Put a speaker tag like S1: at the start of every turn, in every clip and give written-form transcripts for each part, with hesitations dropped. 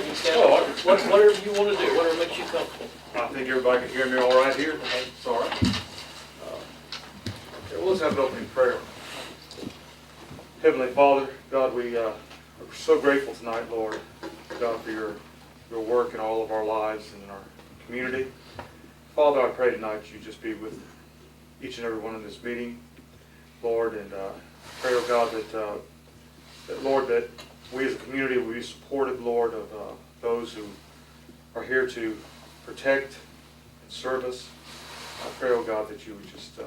S1: can stand up. Whatever you want to do, whatever makes you comfortable.
S2: I think everybody can hear me all right here. It's all right. Okay, well, let's have an opening prayer. Heavenly Father, God, we are so grateful tonight, Lord, God, for your work in all of our lives and in our community. Father, I pray tonight you just be with each and every one in this meeting, Lord, and pray, oh God, that Lord, that we as a community will be supportive, Lord, of those who are here to protect and serve us. I pray, oh God, that you would just,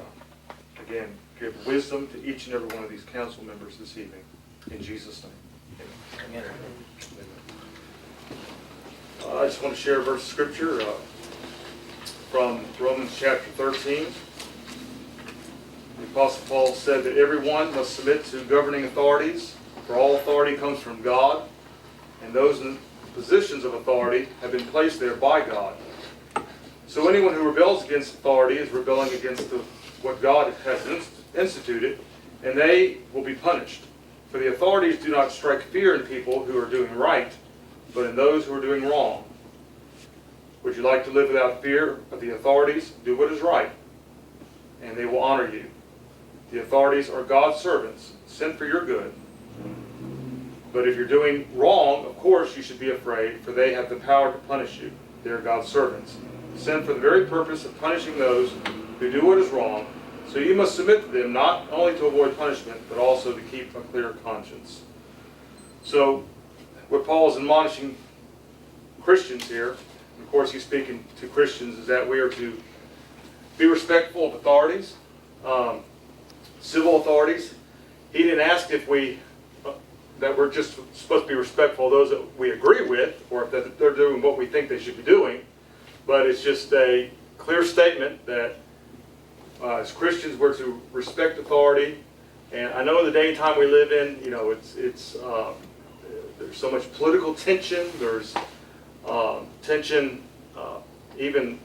S2: again, give wisdom to each and every one of these council members this evening. In Jesus' name. Amen. Amen. I just want to share a verse of scripture from Romans chapter 13. The Apostle Paul said that everyone must submit to governing authorities, for all authority comes from God, and those in positions of authority have been placed there by God. So anyone who rebels against authority is rebelling against what God has instituted, and they will be punished. For the authorities do not strike fear in people who are doing right, but in those who are doing wrong. Would you like to live without fear of the authorities? Do what is right, and they will honor you. The authorities are God's servants, sent for your good. But if you're doing wrong, of course you should be afraid, for they have the power to punish you. They are God's servants, sent for the very purpose of punishing those who do what is wrong. So you must submit to them, not only to avoid punishment, but also to keep a clear conscience. So what Paul is admonishing Christians here, and of course he's speaking to Christians, is that we are to be respectful of authorities, civil authorities. He didn't ask if that we're just supposed to be respectful of those that we agree with, or if they're doing what we think they should be doing. But it's just a clear statement that as Christians we're to respect authority. And I know in the day and time we live in, you know, there's so much political tension. There's tension, even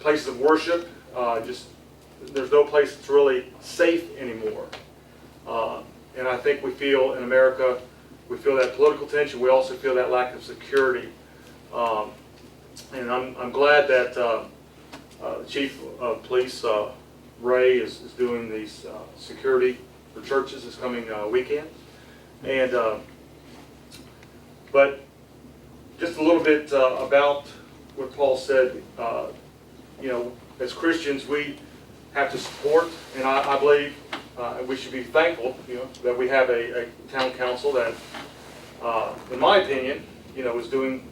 S2: places of worship. There's no place that's really safe anymore. And I think we feel in America, we feel that political tension. We also feel that lack of security. And I'm glad that the Chief of Police, Ray, is doing these security for churches this coming weekend. And but just a little bit about what Paul said. As Christians, we have to support, and I believe we should be thankful, that we have a town council that, in my opinion, is doing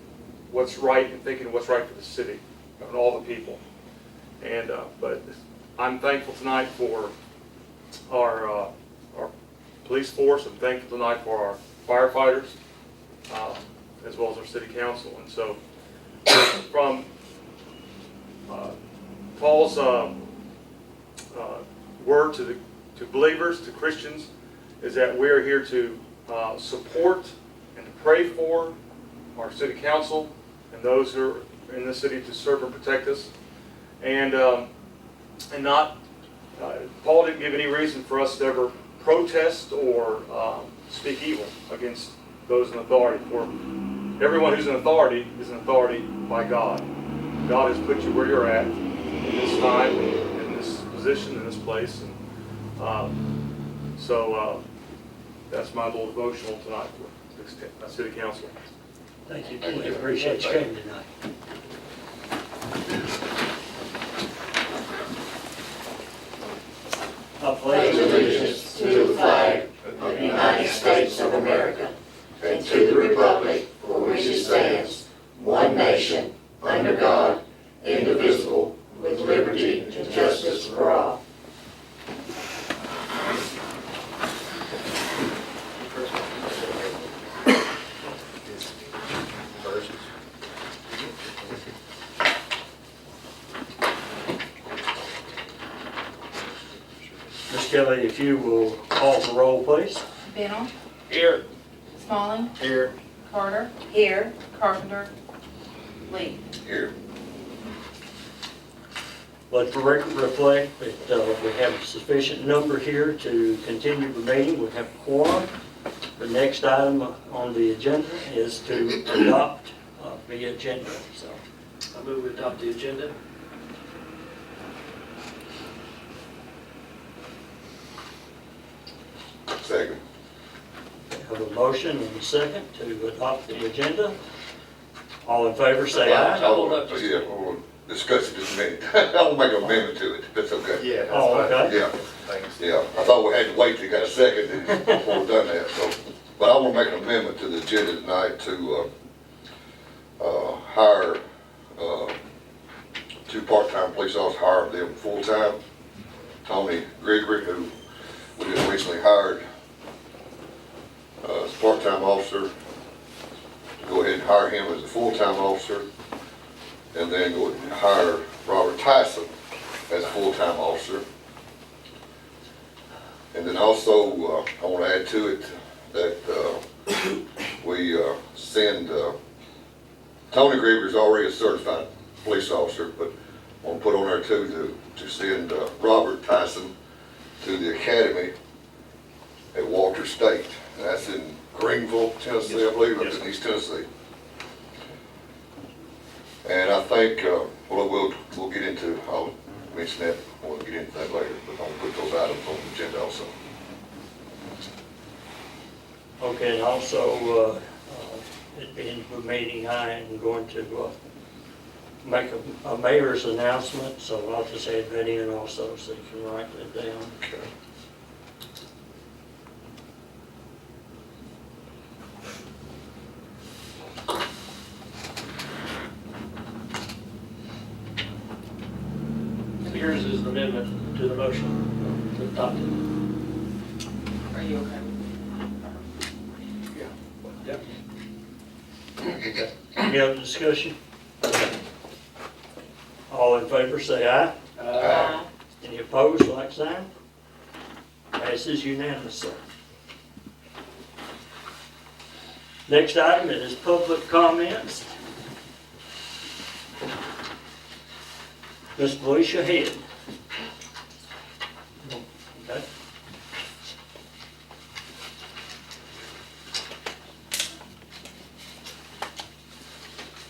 S2: what's right and thinking what's right for the city and all the people. And but I'm thankful tonight for our police force. I'm thankful tonight for our firefighters, as well as our city council. And so, from Paul's word to believers, to Christians, is that we are here to support and to pray for our city council and those who are in the city to serve and protect us, and not. Paul didn't give any reason for us to ever protest or speak evil against those in authority. For everyone who's in authority is an authority by God. God has put you where you're at in this time, in this position, in this place. And so that's my little devotional tonight for the City Council.
S3: Thank you. I appreciate you coming tonight. I
S4: pledge allegiance to the flag of the United States of America and to the republic for which it stands, one nation, under God, indivisible, with liberty and justice for all.
S3: Ms. Kelly, if you will call the roll, please.
S5: Bennell.
S1: Here.
S5: Smalling.
S1: Here.
S5: Carter. Here. Carpenter. Lee.
S1: Here.
S3: Let the record reflect that we have a sufficient number here to continue the meeting. We have a quorum. The next item on the agenda is to adopt the agenda, so.
S1: I move we adopt the agenda.
S4: Second.
S3: Have a motion and a second to adopt the agenda. All in favor, say aye.
S1: Hold up just a
S4: Yeah, we'll discuss it just a minute. I'll make an amendment to it, if that's okay.
S6: Yeah, that's
S3: Oh,
S6: fine.
S3: okay.
S4: Yeah,
S6: Thanks.
S4: yeah, I thought we had to wait till you got a second before we done that, so. But I want to make an amendment to the agenda tonight to, hire, 2 part-time police officers, hire them full-time. Tony Gregory, who we just recently hired, as a part-time officer. Go ahead and hire him as a full-time officer. And then go ahead and hire Robert Tyson as a full-time officer. And then also, I want to add to it that we send, Tony Gregory's already a certified police officer, but I want to put on there too to send Robert Tyson to the academy at Walter State. And that's in Greenville, Tennessee, I believe, up in East Tennessee. And I think, we'll get into, I'll mention that, we'll get into that later, but I'll put those items on the agenda also.
S3: Okay, and also, at the end of the meeting, I am going to make a mayor's announcement, so I'll just add that in also, so you can write that down.
S4: Okay.
S1: Here's his amendment to the motion to adopt it.
S5: Are you okay?
S1: Yep.
S3: Okay. Any other discussion? All in favor, say aye.
S5: Aye.
S3: Any opposed, like sign? Passes unanimously. Next item is public comments. Ms. Felicia Head. Okay.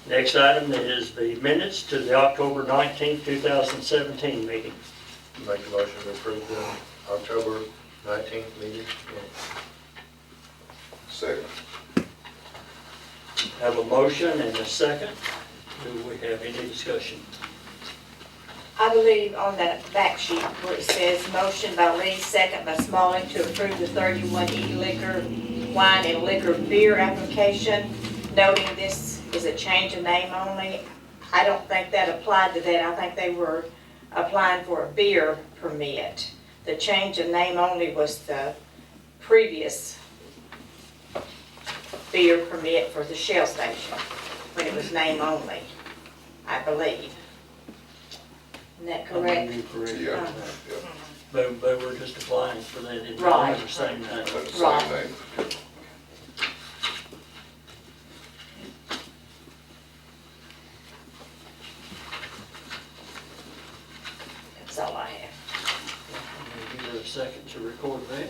S3: Next item is the minutes to the October 19th, 2017 meeting.
S6: Make a motion to approve the October 19th meeting.
S4: Second.
S3: Have a motion and a second. Do we have any discussion?
S7: I believe on that back sheet where it says motion by Lee, second by Smalling to approve the 31E liquor, wine and liquor beer application, noting this is a change of name only. I don't think that applied to that. I think they were applying for a beer permit. The change of name only was the previous beer permit for the Shell station, when it was name only, I believe. Isn't that correct?
S3: You're correct.
S4: Yeah, yeah,
S3: They were just applying for that. It
S7: Right.
S3: was the same thing.
S4: that's the
S7: Right.
S4: same name.
S7: That's all I have.
S3: Give her a second to record that.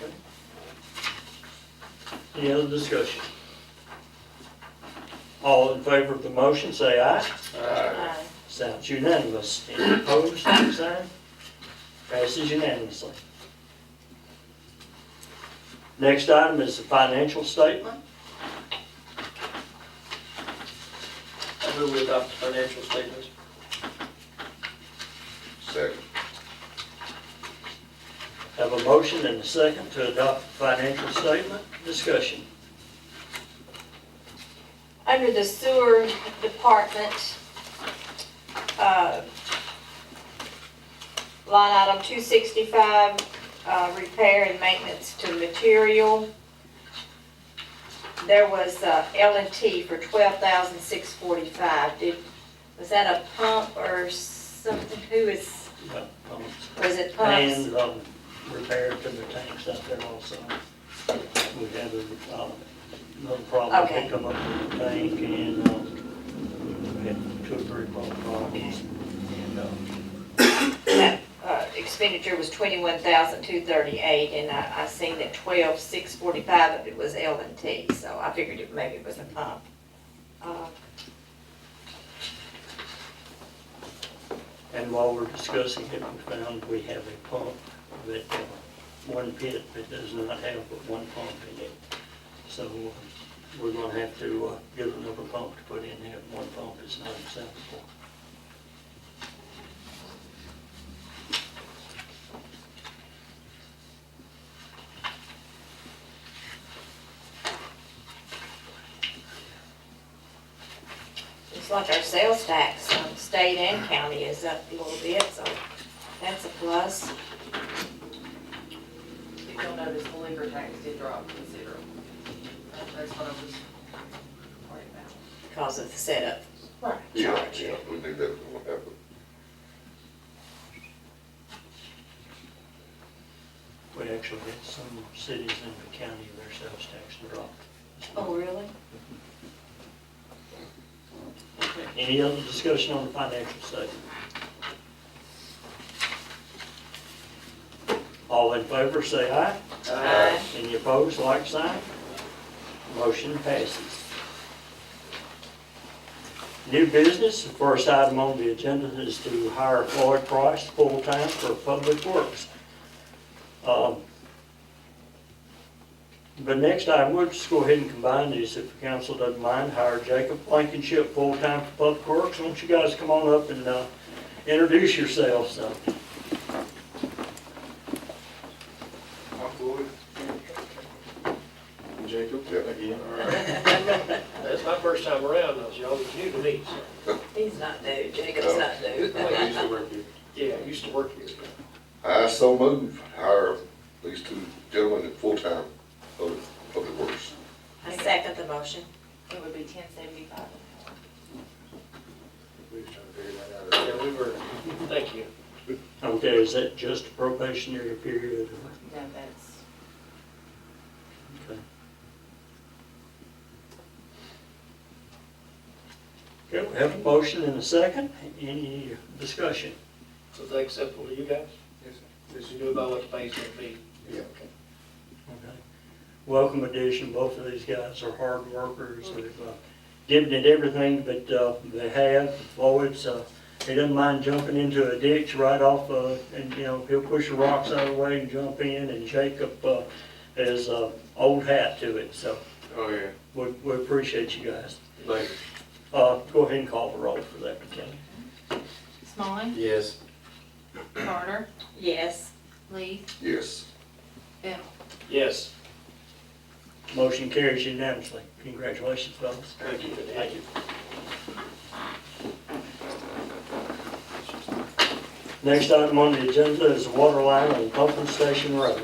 S3: Okay. Any other discussion? All in favor of the motion, say aye.
S7: Aye.
S3: Sounds unanimous. Any opposed, like sign? Passes unanimously. Next item is the financial statement.
S1: I move we adopt the financial statements.
S4: Second.
S3: Have a motion and a second to adopt the financial statement. Discussion.
S7: Under the sewer department, Line item 265, repair and maintenance to material. There was L&T for $12,645. Was that a pump or something? Who is,
S3: About pumps.
S7: was it pumps?
S3: And repair to the tanks out there also. We had another problem,
S7: Okay.
S3: they come up with the tank and we had 2 or 3 problems. And,
S7: That expenditure was $21,238, and I seen that $12,645 of it was L&T, so I figured maybe it was a pump.
S3: And while we're discussing it, we found we have a pump that, one pit that does not have but one pump in it. So we're gonna have to get another pump to put in there. One pump is not acceptable.
S7: It's like our sales tax, state and county is up a little bit, so that's a plus.
S5: If you'll notice, the liquor tax did drop to 0. That's what I was worried about.
S7: Because of the setup
S5: Right.
S4: Yeah,
S7: charge.
S4: yeah, we knew that was gonna happen.
S3: We actually had some cities in the county, their sales tax dropped.
S7: Oh, really?
S3: Okay. Any other discussion on the financial statement? All in favor, say aye.
S7: Aye.
S3: Any opposed, like sign? Motion passes. New business, the first item on the agenda is to hire Floyd Price full-time for Public Works. But next item, we'll just go ahead and combine these if the council doesn't mind. Hire Jacob Blankenship full-time for Public Works. Why don't you guys come on up and introduce yourselves. So.
S6: Jacob,
S4: Yeah.
S6: again.
S1: That's my first time around, though, so y'all was new to me, so.
S7: He's not new, Jacob's not new.
S6: I used to work here.
S1: Yeah, I used to work here.
S4: I so move, hire these 2 gentlemen at full-time public works.
S7: I second the motion.
S5: It would be 1075.
S6: We was trying to figure that out.
S1: Yeah, we were, thank you.
S3: Okay, is that just a probationary period?
S5: No, that's,
S3: Okay. Okay, we have a motion and a second. Any discussion?
S1: So is that acceptable to you guys?
S6: Yes, sir.
S1: Did you do about what the pay's gonna be?
S6: Yeah.
S1: Okay.
S3: Okay. Welcome addition. Both of these guys are hard workers. They've given it everything that they have. Floyd's, he doesn't mind jumping into a ditch right off, and he'll push the rocks out of the way and jump in. And Jacob has old hat to it. So
S6: Oh, yeah.
S3: we appreciate you guys.
S6: Thank you.
S3: Go ahead and call the roll for that, McKinney.
S5: Smalling,
S6: Yes.
S5: Carter,
S7: Yes.
S5: Leith,
S4: Yes.
S5: Bell.
S1: Yes.
S3: Motion carries unanimously. Congratulations, fellas.
S1: Thank you.
S3: Thank you. Next item on the agenda is the water line on Pumping Station Road.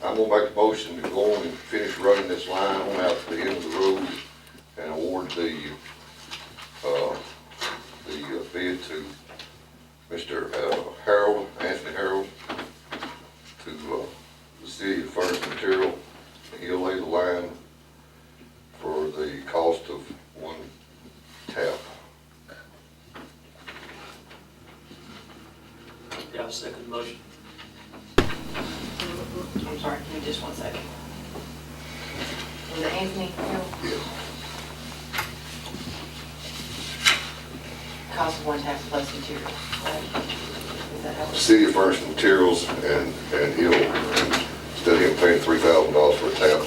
S4: I'm gonna make a motion to go on and finish running this line on out to the end of the road and award the bid to Mr. Anthony Harold, to the city of Furnace Material. He'll lay the line for the cost of 1 tap.
S1: Yeah, I'll second the motion.
S5: I'm sorry, give me just 1 second. Was it Anthony Hill?
S4: Yes.
S5: Cost of 1 tap plus material, right? Is that how
S4: The
S5: it's?
S4: city of Furnace Materials, and he'll, instead of him paying $3,000 for a tap,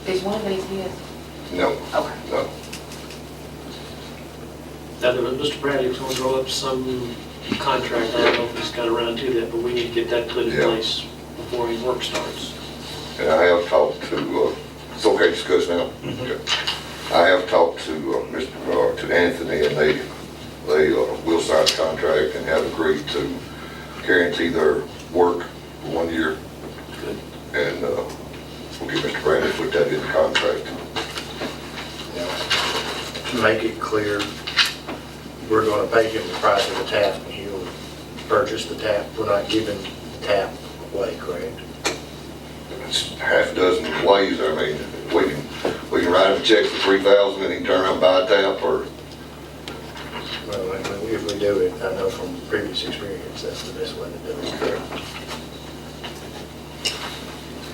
S5: Is one of these his?
S4: No,
S5: Okay.
S4: no.
S1: Now, Mr. Bradley was gonna draw up some contract, I don't know if he's got around to that, but we need to get that put in
S4: Yeah.
S1: place before his work starts.
S4: And I have talked to, it's okay to discuss now? Okay. I have talked to to Anthony, and they will sign the contract and have agreed to guarantee their work for 1 year.
S1: Good.
S4: And we'll get Mr. Brandon to put that in the contract.
S6: To make it clear, we're gonna pay him the price of the tap and he'll purchase the tap. We're not giving the tap away, correct?
S4: It's half a dozen ways. I mean, we can write him a check for $3,000 and he can turn around and buy a tap, or
S6: Well, if we do it, I know from previous experience, that's the best way to do it.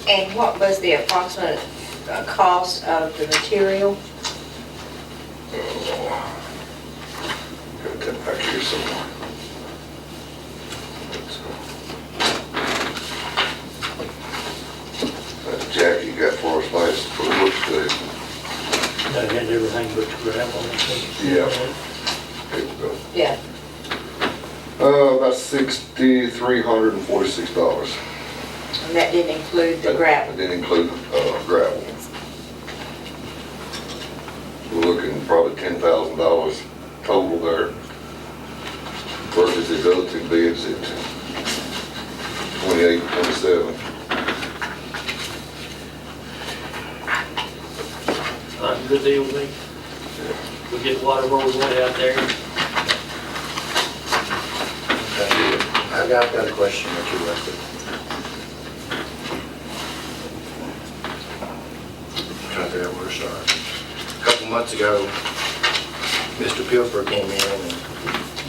S7: And what was the approximate cost of the material?
S4: got that back here somewhere. That Jackie got for us last for the work study.
S3: That had everything but the gravel.
S4: Yeah. Here we go.
S7: Yeah.
S4: About $6,346.
S7: And that didn't include the gravel.
S4: That didn't include gravel. We're looking probably $10,000 total there versus the other two bids at 28, 27.
S1: Good deal with me. We get water where we want it out there.
S6: Okay. I've got a question or two left. Trying to figure out where to start. A couple months ago, Mr. Pilfer came in and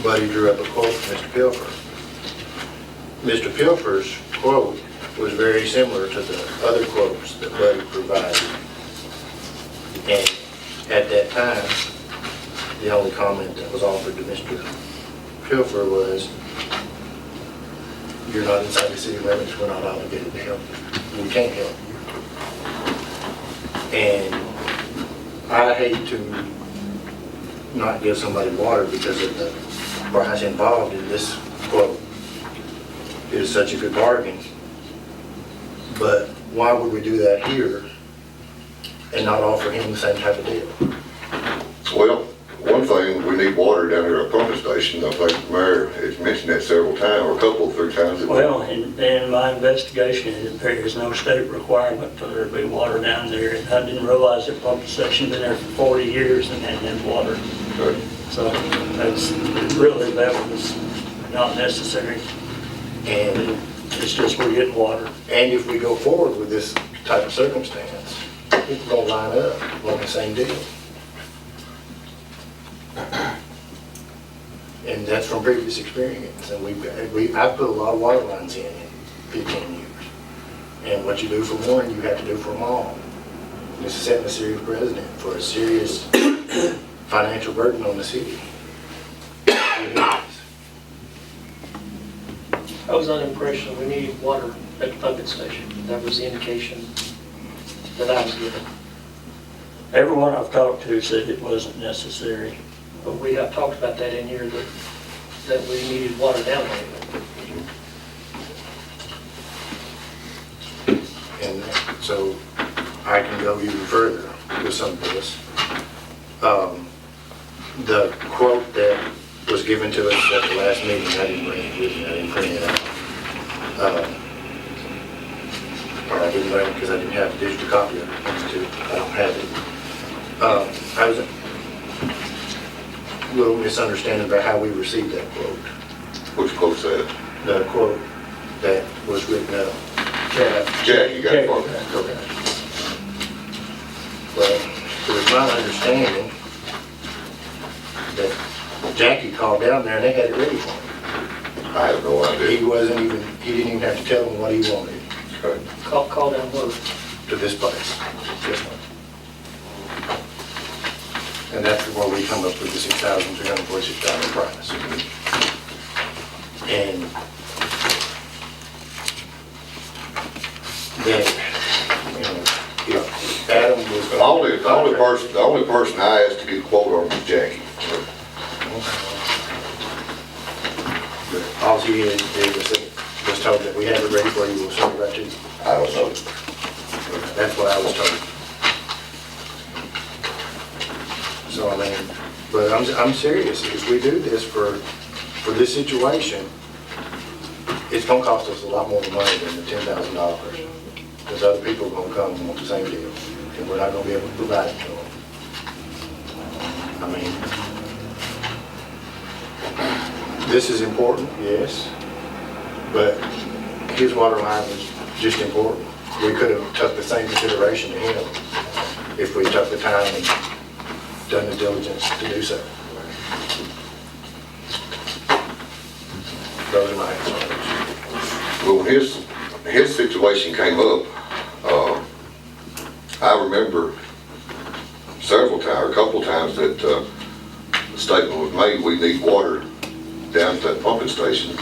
S6: Buddy drew up a quote for Mr. Pilfer. Mr. Pilfer's quote was very similar to the other quotes that Buddy provided. And at that time, the only comment that was offered to Mr. Pilfer was, "You're not inside the city limits, we're not obligated to help you. We can't help you." And I hate to not give somebody water because of the price involved in this quote. It is such a good bargain. But why would we do that here and not offer him the same type of deal?
S4: Well, one thing, we need water down here at the pumping station. I think the mayor has mentioned that several times, or a couple, 3 times.
S3: Well, in my investigation, there is no state requirement for there to be water down there. And I didn't realize that pump station been there for 40 years and hadn't had water.
S4: Okay.
S3: So that's really, that was not necessary.
S6: And
S3: It's just we're getting water.
S6: if we go forward with this type of circumstance, people gonna line up on the same deal. And that's from previous experience, and I've put a lot of water lines in 15 years. And what you do for one, you have to do for them all. And this is setting a serious precedent for a serious financial burden on the city. It is.
S1: I was under the impression we needed water at the pumping station. That was the indication that I was given.
S3: Everyone I've talked to said it wasn't necessary.
S1: But we have talked about that in here, that we needed water down there.
S6: And so I can go even further with some of this. The quote that was given to us at the last meeting, I didn't bring it with me, I didn't print it out. Or I didn't bring it because I didn't have a digital copy of it. I don't have it. I was a little misunderstanding about how we received that quote.
S4: Which quote's that?
S6: The quote that was written up.
S4: Jack, you got it for me?
S6: Okay. Well, it was my understanding that Jackie called down there and they had it ready for him.
S4: I have no idea.
S6: He didn't even have to tell them what he wanted
S4: Okay.
S1: Call down word.
S6: to this place. This one. And that's where we come up with the $6,346 price. And then, if Adam
S4: The only person I asked to get a quote on was Jackie.
S6: But all you did was told that we have it ready for you, we'll send it right to you.
S4: I don't know.
S6: That's what I was told. So, I mean, but I'm serious, if we do this for this situation, it's gonna cost us a lot more money than the $10,000. Because other people are gonna come and want the same deal, and we're not gonna be able to provide it to them. I mean, this is important, yes, but his water line was just important. We could have took the same consideration to him if we took the time and done the diligence to do so. Those are my concerns.
S4: Well, when his situation came up, I remember several times, a couple of times that the statement was made, we need water down at that pumping station,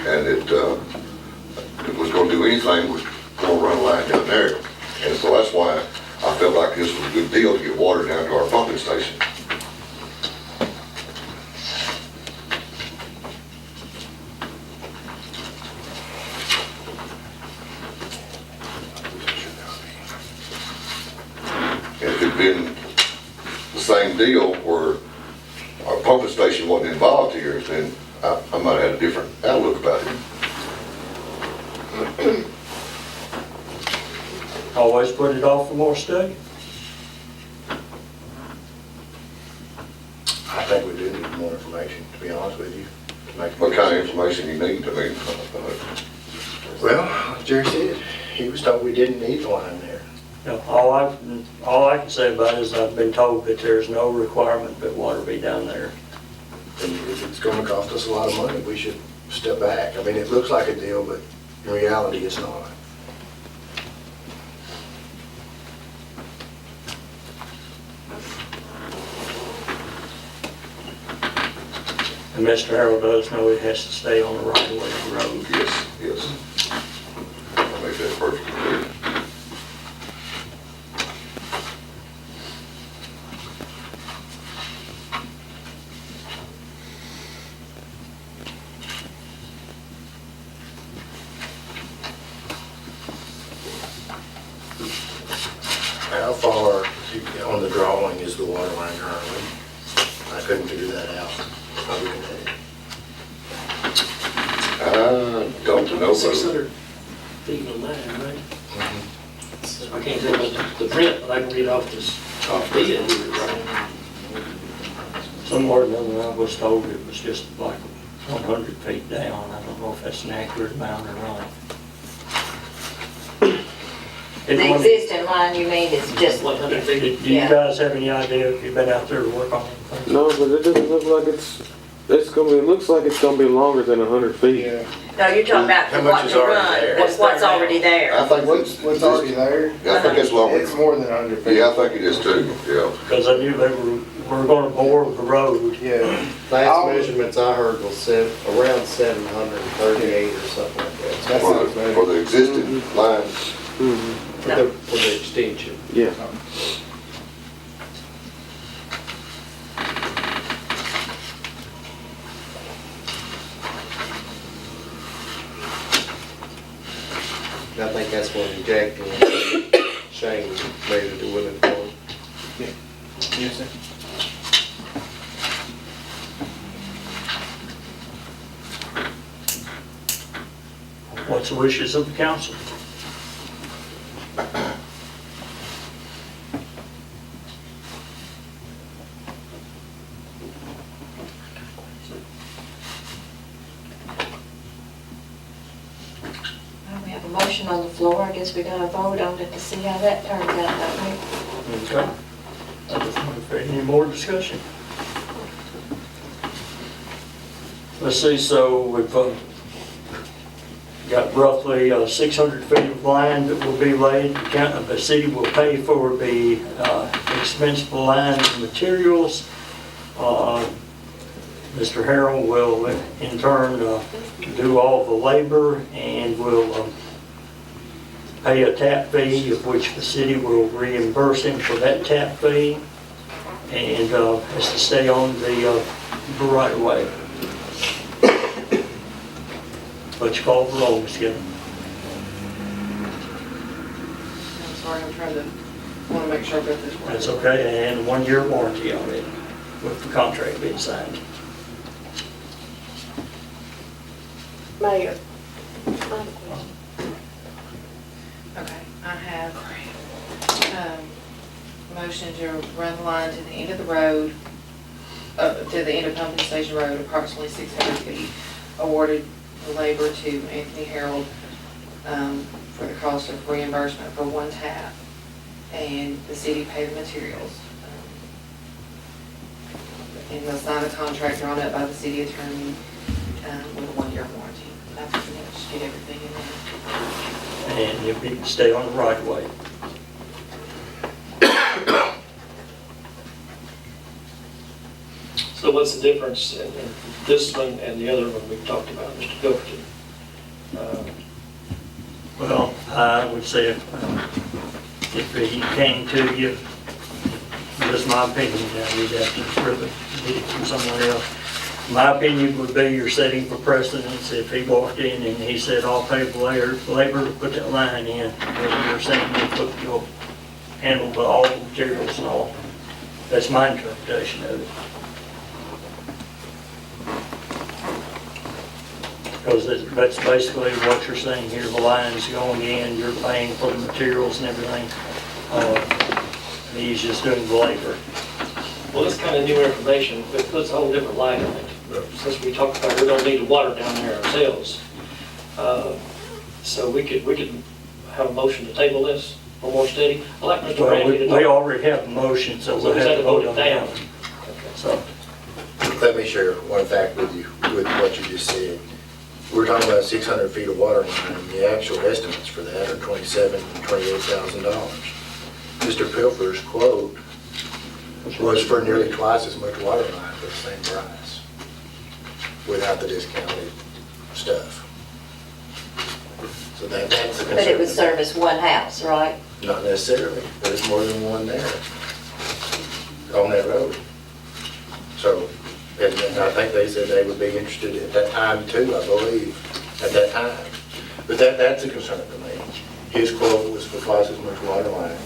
S4: and it was going to do anything, was going to run a line down there. And so that's why I felt like this was a good deal to get water down to our pumping station. If it'd been the same deal where our pumping station wasn't involved here, then I might have had a different outlook about it.
S3: Always put it off for more study.
S6: I think we do need more information, to be honest with you. To make
S4: What kind of information you need, I mean,
S6: Well, like Jerry said, he was told we didn't need the line there.
S3: You know, all I can say about it is I've been told that there's no requirement that water be down there.
S6: And if it's gonna cost us a lot of money, we should step back. I mean, it looks like a deal, but in reality, it's not.
S3: And Mr. Harold does know it has to stay on the right way of the road.
S4: yes, yes. I'll make that perfectly clear.
S6: How far on the drawing is the water line currently? I couldn't figure that out. I'm looking at it.
S4: I don't know,
S1: 600 feet on that, right? I can't tell the print, but I can read off this, off the end, right?
S3: Somewhere than I was told it was just like 100 feet down. I don't know if that's an accurate amount or not.
S7: The existing line, you mean, is just,
S1: 100
S3: Do
S1: feet.
S3: you
S7: Yeah.
S3: guys have any idea if you've been out there to work on anything?
S8: No, but it doesn't look like it looks like it's gonna be longer than 100 feet.
S7: no, you're talking about
S6: How much
S7: what
S6: is
S7: to
S6: already
S7: run,
S6: there?
S7: what's already there.
S4: I think
S9: What's already there?
S4: I think it's longer.
S9: It's more than 100 feet.
S4: Yeah, I think it is too, yeah.
S3: Because I knew they were going to bore the road.
S9: Yeah.
S10: Last measurements I heard was around 738 or something like that.
S9: That
S4: For
S9: sounds
S4: the,
S9: better.
S4: for the existing line,
S10: For the extension.
S8: Yeah.
S10: And I think that's when Jack and Shane made it to Willing Farm.
S9: Yes, sir.
S3: What's the wishes of the council?
S7: Well, we have a motion on the floor, I guess we gotta vote on it to see how that turns out, don't we?
S3: Okay. I just wonder if there's any more discussion. Let's see, so we've got roughly 600 feet of line that will be laid. The city will pay for the expensive line and materials. Mr. Harrell will in turn do all the labor and will pay a tap fee, of which the city will reimburse him for that tap fee, and has to stay on the right of way. What you call the roll, Ms. Gibbon.
S5: I'm sorry, I'm trying to, want to make sure I've got this right.
S3: That's okay, and 1-year warranty on it with the contract being signed.
S7: Mayor.
S5: Okay, I have, motion to run the line to the end of the road, to the end of Pumpkin Station Road, approximately 600 feet. Awarded the labor to Anthony Harold, for the cost of reimbursement for one tap, and the city paid the materials. And they'll sign a contract drawn up by the city attorney, with a 1-year warranty. That's pretty much get everything in there.
S3: And you'll be, stay on the right of way.
S1: So what's the difference in this one and the other one we talked about, Mr. Pilferton?
S3: Well, I would say if he came to you, just my opinion, now you'd have to really get it from someone else. My opinion would be you're setting for precedence if he walked in and he said, I'll pay the labor to put that line in, but you're saying you'll handle all the materials and all. That's my interpretation of it. Because that's basically what you're saying here, the line's going in, you're paying for the materials and everything. He's just doing the labor.
S1: Well, it's kind of new information, but it puts a whole different light on it. Since we talked about we don't need the water down there ourselves. So we could have a motion to table this for more study. I'd like Mr.
S3: Well,
S1: Brantley to
S3: we
S1: talk.
S3: already have a motion, so
S1: So
S3: we'll
S1: we
S3: have
S1: had
S3: to
S1: to vote
S3: vote
S1: it
S3: on
S1: down.
S3: that. So,
S6: Let me share one fact with you, with what you just said. We're talking about 600 feet of water line, and the actual estimates for that are $27,000 and $28,000. Mr. Pilfer's quote was for nearly twice as much water line for the same price, without the discounted stuff. So that's the concern.
S7: But it would service one house, right?
S6: Not necessarily, there's more than one there on that road. So, and I think they said they would be interested at that time too, I believe, at that time. But that's a concern to me. His quote was for twice as much water line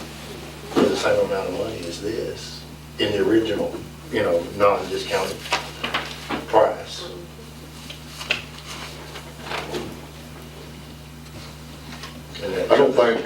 S6: for the same amount of money as this in the original, non-discounted price. And that-
S11: I don't think,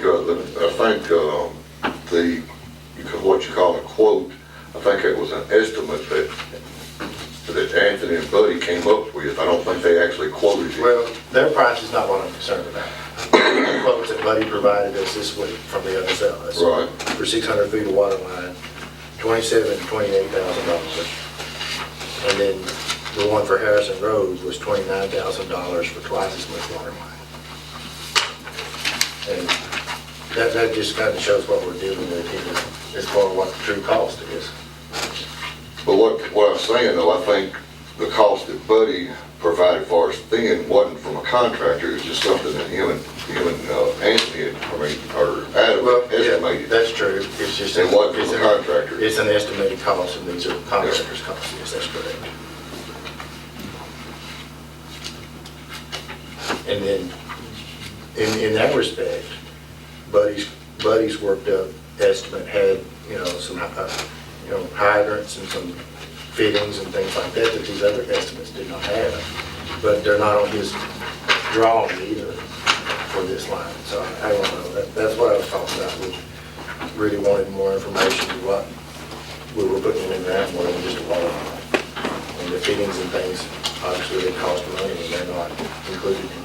S11: what you call a quote, I think it was an estimate that Anthony and Buddy came up with. I don't think they actually quoted it.
S6: Well, their price is not what I'm concerned about. The quotes that Buddy provided us this week from the other fellas.
S11: Right.
S6: For 600 feet of water line, $27,000 to $28,000. And then the one for Harrison Road was $29,000 for twice as much water line. And that just kind of shows what we're dealing with here as far as what the true cost is.
S11: But what I'm saying though, I think the cost that Buddy provided for us then wasn't from a contractor, it was just something that him and Anthony or Adam estimated.
S6: That's true. It's just.
S11: It wasn't from a contractor.
S6: It's an estimated cost, and these are contractor's costs. Yes, that's correct. And then, in that respect, Buddy's worked up estimate had, some, hydrants and some fittings and things like that these other estimates did not have. But they're not on his drawing either for this line. So I don't know. That's what I was talking about. We really wanted more information to what we were putting in the ground more than just a water line. And the fittings and things, obviously they cost money and they're not included in the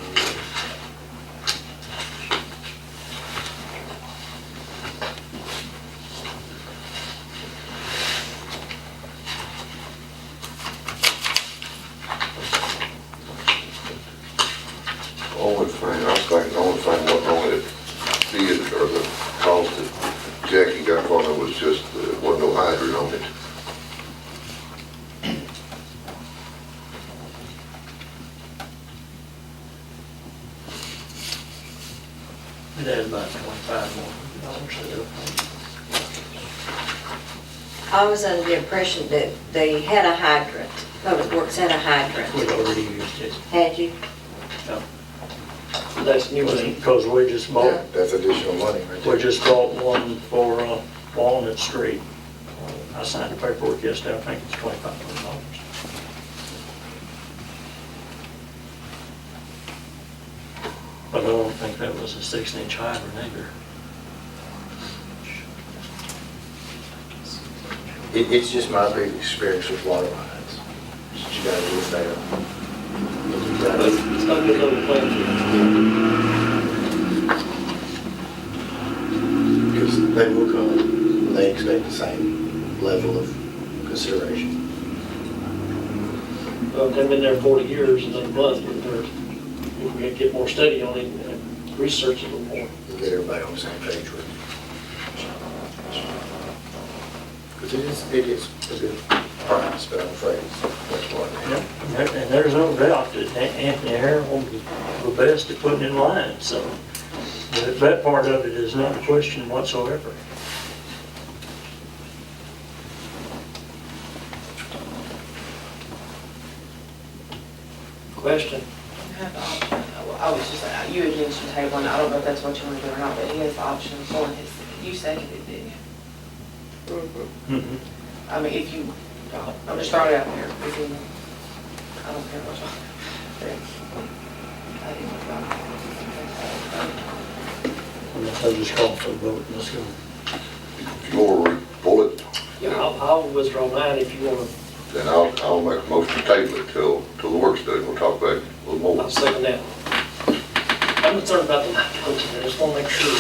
S11: The only thing wasn't only the bid or the cost that Jackie got from it was just, there wasn't no hydrant on it.
S3: It had about $25 more to do.
S7: I was under the impression that they had a hydrant, Public Works had a hydrant.
S3: We'd already used it.
S7: Had you?
S1: That's new money.
S3: Because we just bought,
S6: That's additional money right there.
S3: we just bought one for Walnut Street. I signed the paperwork yesterday, I think it's $2,500. But I don't think that was a 6-inch hydrant either.
S6: It's just my big experience with water lines. You gotta do it there.
S1: It's not good on the plan.
S6: Because they will come, they expect the same level of consideration.
S1: Well, they've been there 40 years, another month, and we're going to get more study on it and research it a little more.
S6: We'll get everybody on the same page with it. Because it is a good price, but I'm afraid it's much more than that.
S3: And there's no doubt that Anthony Harold was the best at putting in lines, so that part of it is not a question whatsoever.
S1: Question?
S5: I was just, you had mentioned tabling, I don't know if that's what you want to do or not, but he has the option of pulling his, you seconded it, didn't you? I mean, if you, I'm just throwing it out there, if you, I don't care what y'all. I didn't know.
S3: I'll just call for a vote, and let's go.
S11: If you want to pull it,
S1: Yeah, I'll withdraw mine if you want to.
S11: then I'll make a motion to table it till the work study. We'll talk about it a little more.
S1: I'll second that. I'm concerned about the liability. I just want to make sure,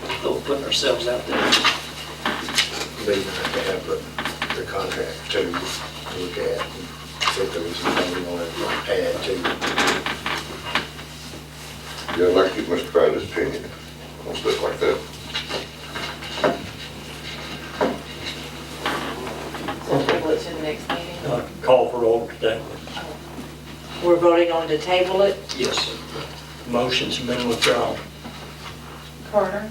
S1: that we're putting ourselves out there.
S6: They have the contract to look at and see if there was something we want to add to.
S11: Yeah, I'd like to get Mr. Crowder's opinion on stuff like that.
S5: So table it to the next meeting?
S3: Call for roll today.
S7: We're voting on to table it?
S1: Yes, sir.
S3: Motion's been withdrawn.
S5: Carter?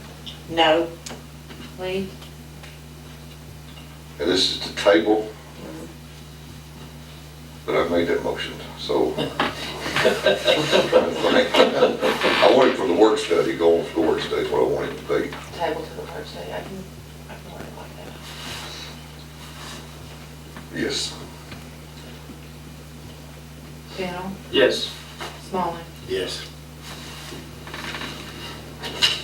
S7: No. Lee?
S11: And this is the table, but I made that motion, so. I want it for the work study, going for the work study is what I want it to be.
S5: Table to the first day, I can work it like that.
S11: Yes.
S5: Bennell?
S1: Yes.
S5: Smalling?
S6: Yes.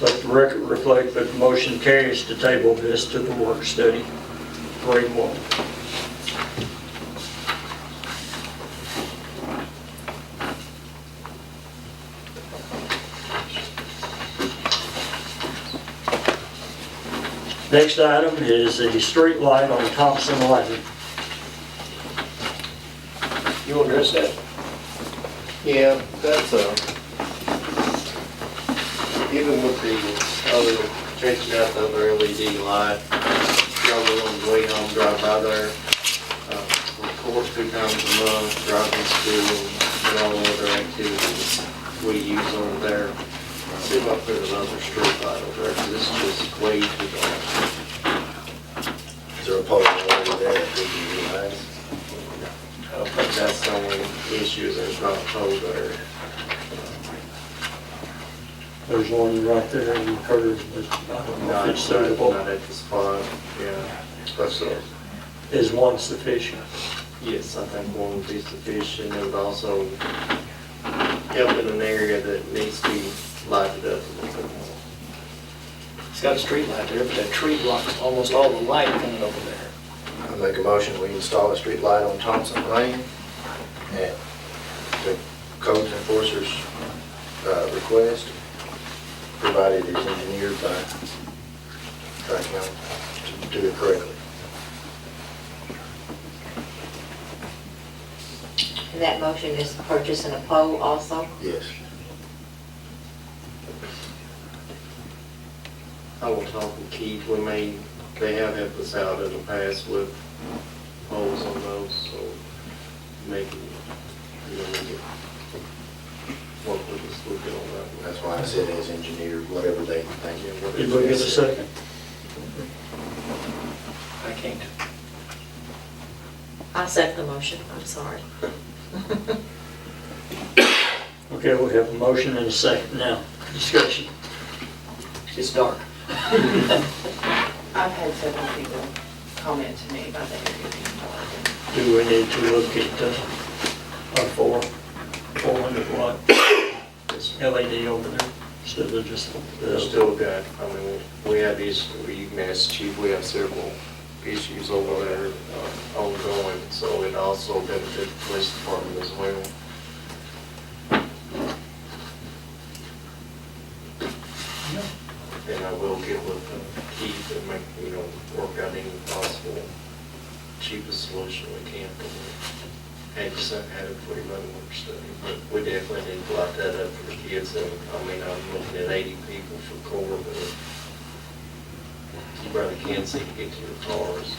S3: Let the record reflect that the motion carries to table this to the work study. 3-1. Next item is the street light on Thompson Lane.
S1: You want to address that?
S10: Yeah, that's even with the other, changing out the other LED light, y'all are on the way home, drive by there. Of course, 2 times a month, driving school, and all other activities we use over there. See if I put another street light over there, 'cause this is just way too dark.
S6: Is there a pole already there that we can utilize?
S10: I don't think that's the only issue, there's not a pole there.
S3: There's one right there in the curve, but I don't know if it's suitable.
S10: Not at the spot, yeah.
S11: That's,
S3: Is one sufficient?
S10: Yes, I think one would be sufficient. It would also help in an area that needs to be lighted up a little bit more.
S1: It's got a street light there, but that tree blocks almost all the light coming over there.
S6: I make a motion, we install a street light on Thompson Lane at the codes enforcer's request, provided it's engineered by Tri-County to do it correctly.
S7: And that motion is purchasing a pole also?
S6: Yes.
S10: I will talk with Keith. They have helped us out in the past with poles on those, so maybe, we can work with us a little bit on that.
S6: That's why like I said, as engineered, whatever they think.
S3: Did we get a second?
S1: I can't.
S7: I second the motion, I'm sorry.
S3: Okay, we have a motion and a second now. Discussion.
S1: It's dark.
S5: I've had several people comment to me about the area being dark.
S3: Do we need to look at our 400 watt LED over there instead of just
S10: They're still got, I mean, we have issues, we, Mass Chief, we have several issues over there ongoing, so it also benefits the police department as well. And I will get with Keith and make, work out any possible cheapest solution we can for it. And just had a pretty much work study, but we definitely need to light that up for the kids. And I mean, I'm looking at 80 people for court, but you probably can't see to get to your cars.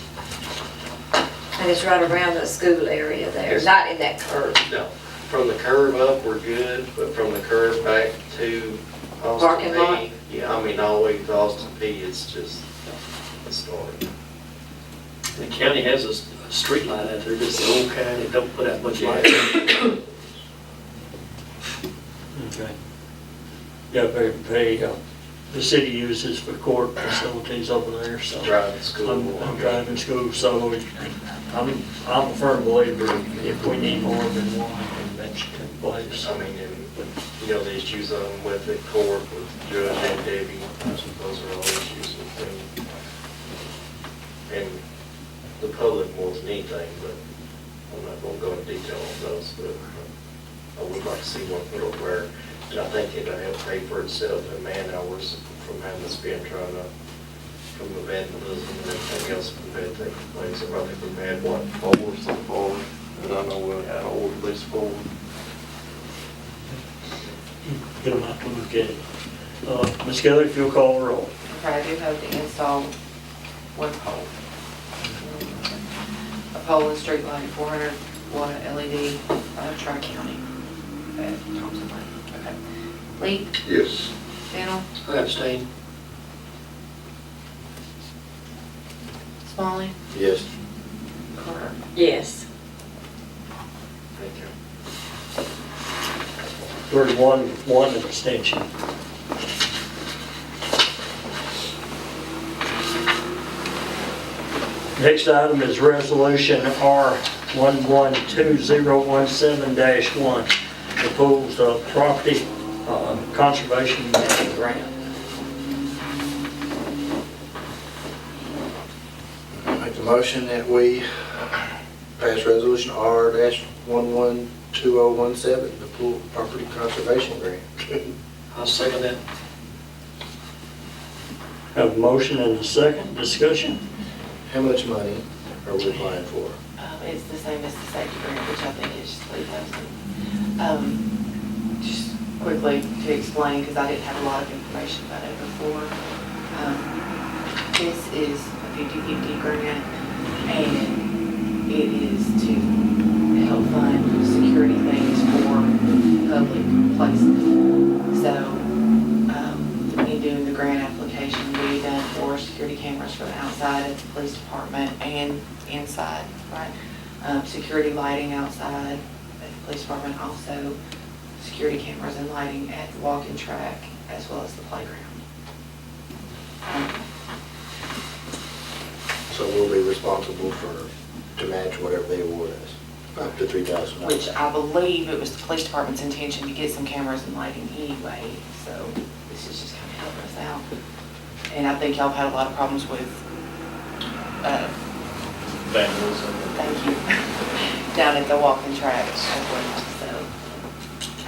S7: And it's right around the school area there, not in that curve.
S10: No, from the curve up, we're good, but from the curve back to Austin
S7: Parking lot?
S10: P, yeah, I mean, all the way to Austin P, it's just a story.
S1: The county has a street light out there, just the old kind, it don't put out much light.
S3: Okay. Yeah, the city uses for court facilities over there, so.
S10: Driving school.
S3: I'm driving school, so I'm a firm believer if we need more than one, then that should take place.
S10: I mean, and, the issues with the court, with Judge and Debbie, those are all issues with them. And the public more than anything, but I'm not gonna go into detail on those, but I would like to see one put over there. And I think it'll help pay for itself in man hours from having to spend trying to, from the vandalism and everything else we've had taking place. I think we've had, 4 so far, and I know we'll have at least 4.
S3: Get them out to look at it. Ms. Kelly, if you'll call the roll.
S5: Okay, I do have to install one pole. A pole and street light, 400 watt LED, Tri-County. At Thompson Lane. Okay. Lee,
S11: Yes.
S5: Daniel,
S1: I abstain.
S5: Smalley,
S6: Yes.
S5: Carter.
S7: Yes.
S10: Thank you.
S3: There's one abstention. Next item is resolution R112017-1, proposed property conservation grant.
S6: Make the motion that we pass resolution R-112017, the pool property conservation grant.
S1: I'll second that.
S3: Have a motion and a second. Discussion.
S6: How much money are we applying for?
S5: It's the same as the safety grant, which I think is $3,000. Just quickly to explain, because I didn't have a lot of information about it before. This is a 50-50 grant, and it is to help fund security things for public places. So, in doing the grant application, we done for security cameras for the outside of the police department and inside, right? Security lighting outside at the police department, also security cameras and lighting at the walking track as well as the playground.
S6: So we'll be responsible to match whatever they award us, up to $3,000.
S5: Which I believe it was the police department's intention to get some cameras and lighting anyway, so this is just kind of helping us out. And I think y'all have had a lot of problems with,
S10: Vandalism.
S5: thank you, down at the walking track as well, so,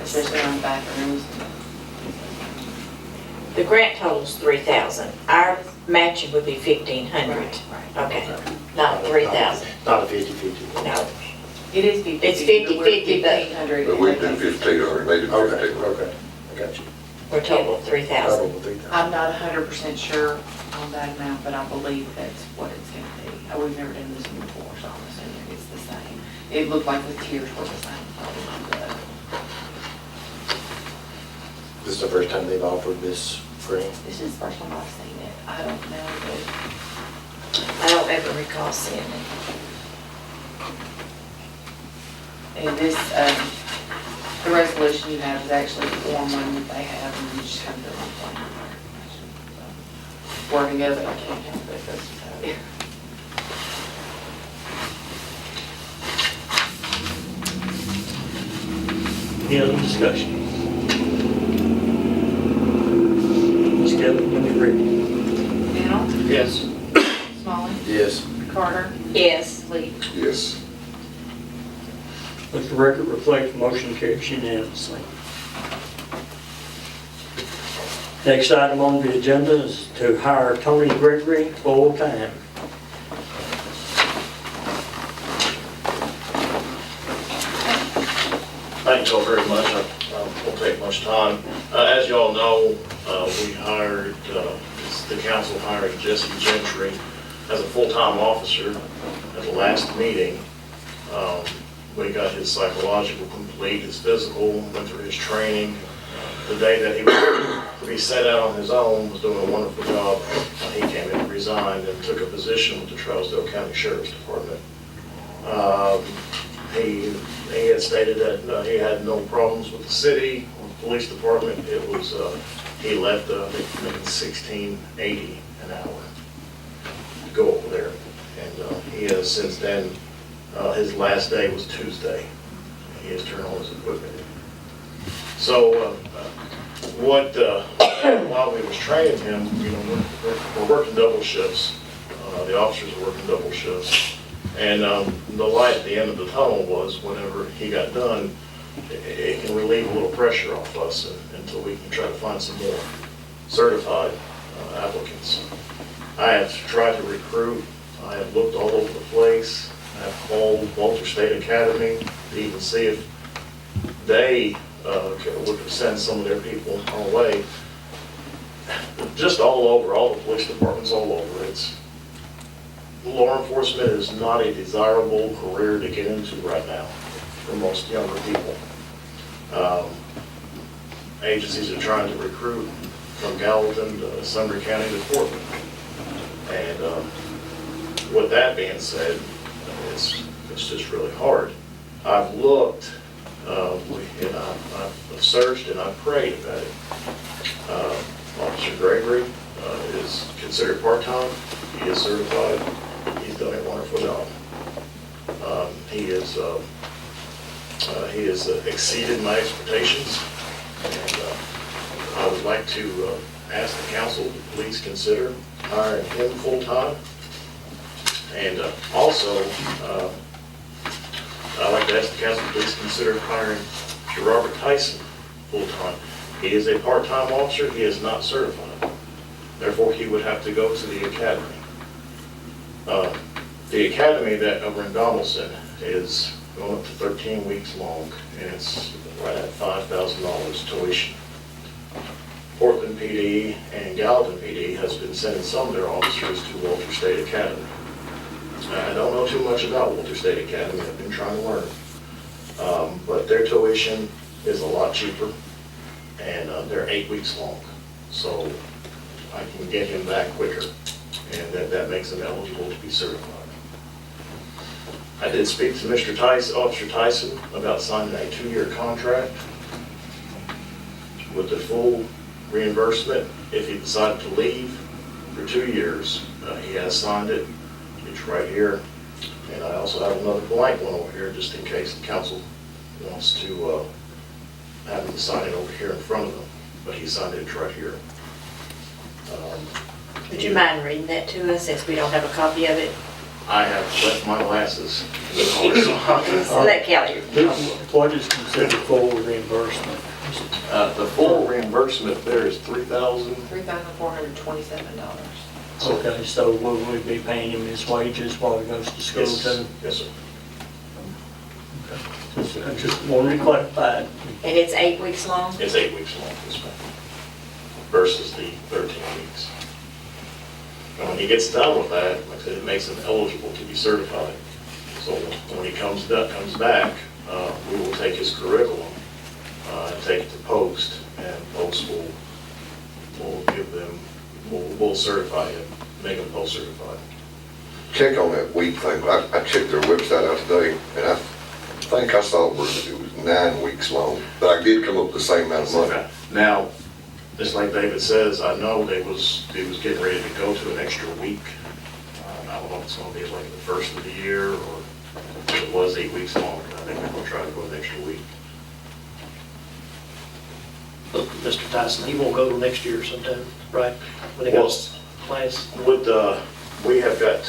S5: especially on the bathrooms.
S7: The grant totals $3,000. Our matching would be $1,500.
S5: Right.
S7: Okay, not $3,000.
S6: Not a 50-50.
S7: No.
S5: It is 50.
S7: It's 50-50, but-
S11: But we do 1,500, they do 1,500.
S6: Okay, I got you.
S7: We're total of $3,000.
S6: Total of $3,000.
S5: I'm not 100% sure on that amount, but I believe that's what it's going to be. We've never done this one before, so I'm assuming it's the same. It looked like the tiers were the same.
S6: This is the first time they've offered this grant.
S5: This is the first time I've seen it. I don't know,
S7: I don't ever recall seeing it.
S5: but, and this, the resolution you have is actually the form one that they have, and you just kind of fill in blank information. So, wording of it, I can't have it, that's just how it is.
S3: Any other discussion? Ms. Kelly, when you're ready.
S5: Bennell,
S1: Yes.
S5: Smalley,
S6: Yes.
S5: Carter,
S7: Yes.
S5: Lee.
S11: Yes.
S3: Let the record reflect, motion carries unanimously. Next item on the agenda is to hire Tony Gregory full-time.
S12: Thank you all very much. I won't take much time. As you all know, we hired, the council hired Jesse Gentry as a full-time officer at the last meeting. We got his psychological complete, his physical, went through his training. The day that he was to be set out on his own, was doing a wonderful job. He came in and resigned and took a position with the Trousdale County Sheriff's Department. He had stated that he had no problems with the city or the police department. It was, he left, making $16.80 an hour to go over there. And he has since then, his last day was Tuesday. He has turned on his equipment. So while we was training him, you know, we're working double shifts. The officers are working double shifts. And the light at the end of the tunnel was whenever he got done, it can relieve a little pressure off us until we can try to find some more certified applicants. I have tried to recruit. I have looked all over the place. I have called Walter State Academy to even see if they would send some of their people our way. Just all over, all the police departments all over. Law enforcement is not a desirable career to get into right now for most younger people. Agencies are trying to recruit from Gallatin to Sumner County to Portland. And with that being said, it's just really hard. I've looked, and I've searched and I've prayed about it. Officer Gregory is considered part-time. He is certified. He's done a wonderful job. He has exceeded my expectations, and I would like to ask the council to please consider hiring him full-time. And also, I'd like to ask the council to please consider hiring Robert Tyson full-time. He is a part-time officer. He is not certified. Therefore, he would have to go to the academy. The academy that over in Donaldson is going up to 13 weeks long, and it's right at $5,000 tuition. Portland PD and Gallatin PD has been sending some of their officers to Walter State Academy. I don't know too much about Walter State Academy. I've been trying to learn. But their tuition is a lot cheaper, and they're 8 weeks long. So I can get him back quicker, and that makes him eligible to be certified. I did speak to Mr. Tyson, Officer Tyson, about signing a 2-year contract with the full reimbursement if he decided to leave for 2 years. He has signed it. It's right here. And I also have another blank one over here just in case the council wants to have him sign it over here in front of them. But he signed it right here.
S7: Would you mind reading that to us since we don't have a copy of it?
S12: I have left my glasses.
S7: Let Kelly.
S3: What is considered full reimbursement?
S12: The full reimbursement there is $3,000.
S5: $3,427.
S3: Okay, so will we be paying him his wages while he goes to school
S12: Yes,
S3: too?
S12: yes, sir.
S3: I just wanted to clarify it.
S7: And it's 8 weeks long?
S12: It's 8 weeks long, this one, versus the 13 weeks. And when he gets done with that, like I said, it makes him eligible to be certified. So when he comes back, we will take his curriculum, and take it to post, and post Post will give them, will certify it, make them post certified.
S11: Check on that week thing. I checked their website out today, and I think I saw where it was 9 weeks long, but I did come up with the same amount of money.
S12: Now, just like David says, I know they was getting ready to go to an extra week. I don't know if it's gonna be like the first of the year, or if it was 8 weeks long. I think they're gonna try to go an extra week.
S1: Look, Mr. Tyson, he won't go till next year sometime, right? When he goes class.
S12: With, we have got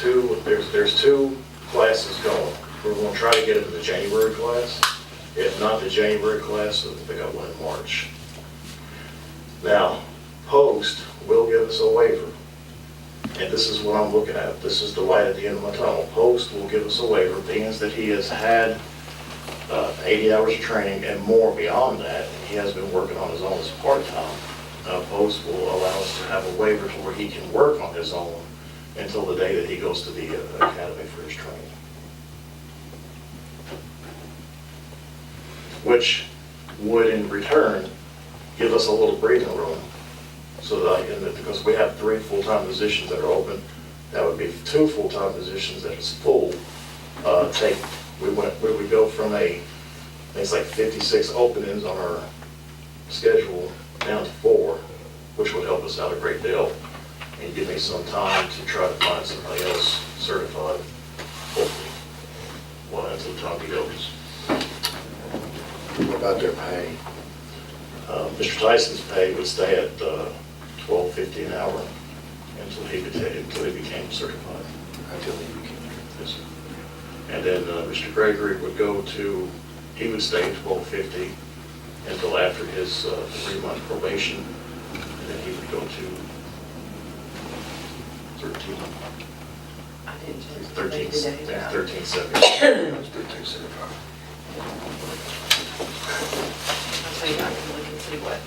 S12: there's 2 classes going. We're gonna try to get into the January class. If not the January class, they got one in March. Now, Post will give us a waiver. And this is what I'm looking at. This is the light at the end of my tunnel. Post will give us a waiver, being that he has had 80 hours of training and more beyond that. He has been working on his own as part-time. Post will allow us to have a waiver to where he can work on his own until the day that he goes to the academy for his training. Which would in return give us a little breathing room. So that, because we have 3 full-time positions that are open, that would be 2 full-time positions that is full. We would go from it's like 56 openings on our schedule down to 4, which would help us out a great deal and give me some time to try to find somebody else certified, hopefully, until the time he goes.
S6: What about their pay?
S12: Mr. Tyson's pay would stay at $12.50 an hour until he became certified.
S6: Until he became.
S12: Yes, sir. And then Mr. Gregory would he would stay at $12.50 until after his 3-month probation, and then he would go to 13.
S5: I didn't check.
S12: 13,
S5: They did that.
S12: 13.70.
S11: That's 1375.
S5: I'll tell you, I can look and see what.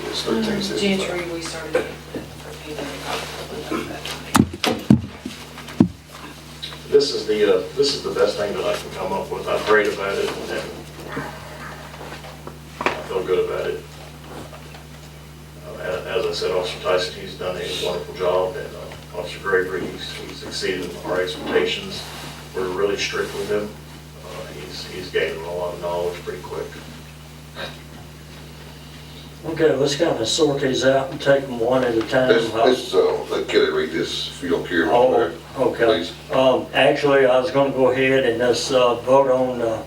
S11: It's 1375.
S5: Gentry, we started getting for payday, probably that time.
S12: This is the best thing that I can come up with. I prayed about it, and I feel good about it. As I said, Officer Tyson, he's done a wonderful job, and Officer Gregory, he's exceeded our expectations. We're really strict with him. He's gaining a lot of knowledge pretty quick.
S3: Okay, let's kind of sort these out and take them one at a time.
S11: Let Kelly read this, if you don't care. Mr.
S3: Oh,
S11: Mayor.
S3: okay.
S11: Please.
S3: Actually, I was gonna go ahead and just vote on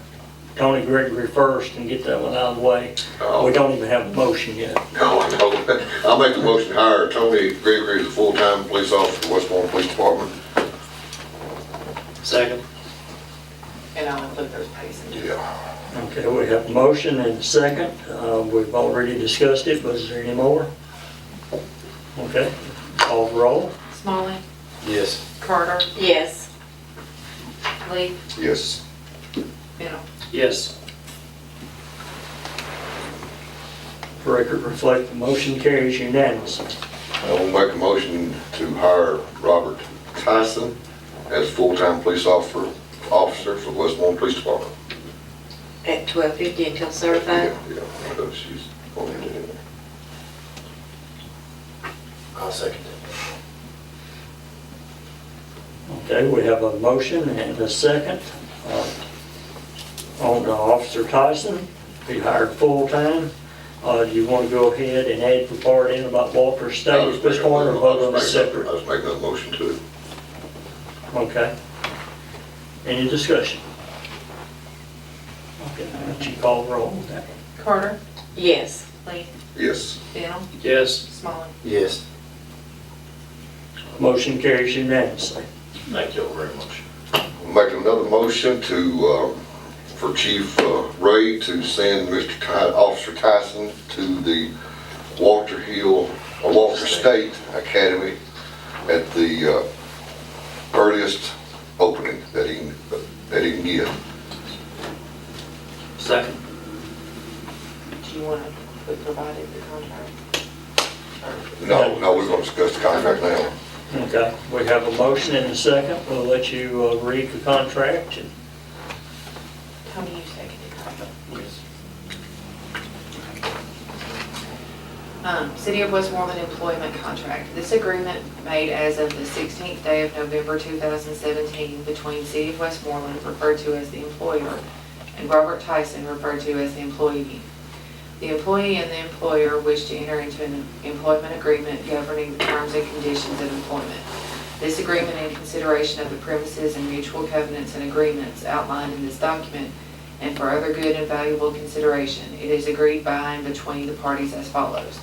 S3: Tony Gregory first and get that one out of the way.
S11: Oh.
S3: We don't even have a motion yet.
S11: No, I know. I'll make the motion to hire Tony Gregory as a full-time police officer for Westmoreland Police Department.
S1: Second.
S5: And I'll include those pays in.
S11: Yeah.
S3: Okay, we have a motion and a second. We've already discussed it, but is there any more? Okay, call the roll.
S5: Smalley,
S9: Yes.
S5: Carter,
S7: Yes.
S5: Lee,
S11: Yes.
S5: Bennell.
S1: Yes.
S3: Record reflect the motion carries unanimously.
S11: I will make a motion to hire Robert Tyson as full-time police officer for the Westmoreland Police Department.
S7: At $12.50 until certified?
S11: Yeah, I know she's on it anyway.
S9: I'll second it.
S3: Okay, we have a motion and a second on Officer Tyson, be hired full-time. Do you want to go ahead and add the part in about Walker State at this point, or vote on it separate?
S11: I was making a motion to it.
S3: Okay. Any discussion? Okay, I'll let you call the roll on that.
S5: Carter,
S7: Yes.
S5: Lee,
S11: Yes.
S5: Bennell,
S1: Yes.
S5: Smalley.
S9: Yes.
S3: Motion carries unanimously.
S12: Thank you all very much.
S11: I'm making another motion for Chief Ray to send Officer Tyson to the Walter State Academy at the earliest opening that he can get.
S1: Second.
S5: Do you want to put provided the contract?
S11: No, we're going to discuss the contract now.
S3: Okay, we have a motion and a second. We'll let you read the contract. And
S5: Tony, you seconded it. City of Westmoreland employment contract. This agreement made as of the 16th day of November 2017 between City of Westmoreland, referred to as the employer, and Robert Tyson, referred to as the employee. The employee and the employer wish to enter into an employment agreement governing the terms and conditions of employment. This agreement, in consideration of the premises and mutual covenants and agreements outlined in this document, and for other good and valuable consideration, it is agreed by and between the parties as follows.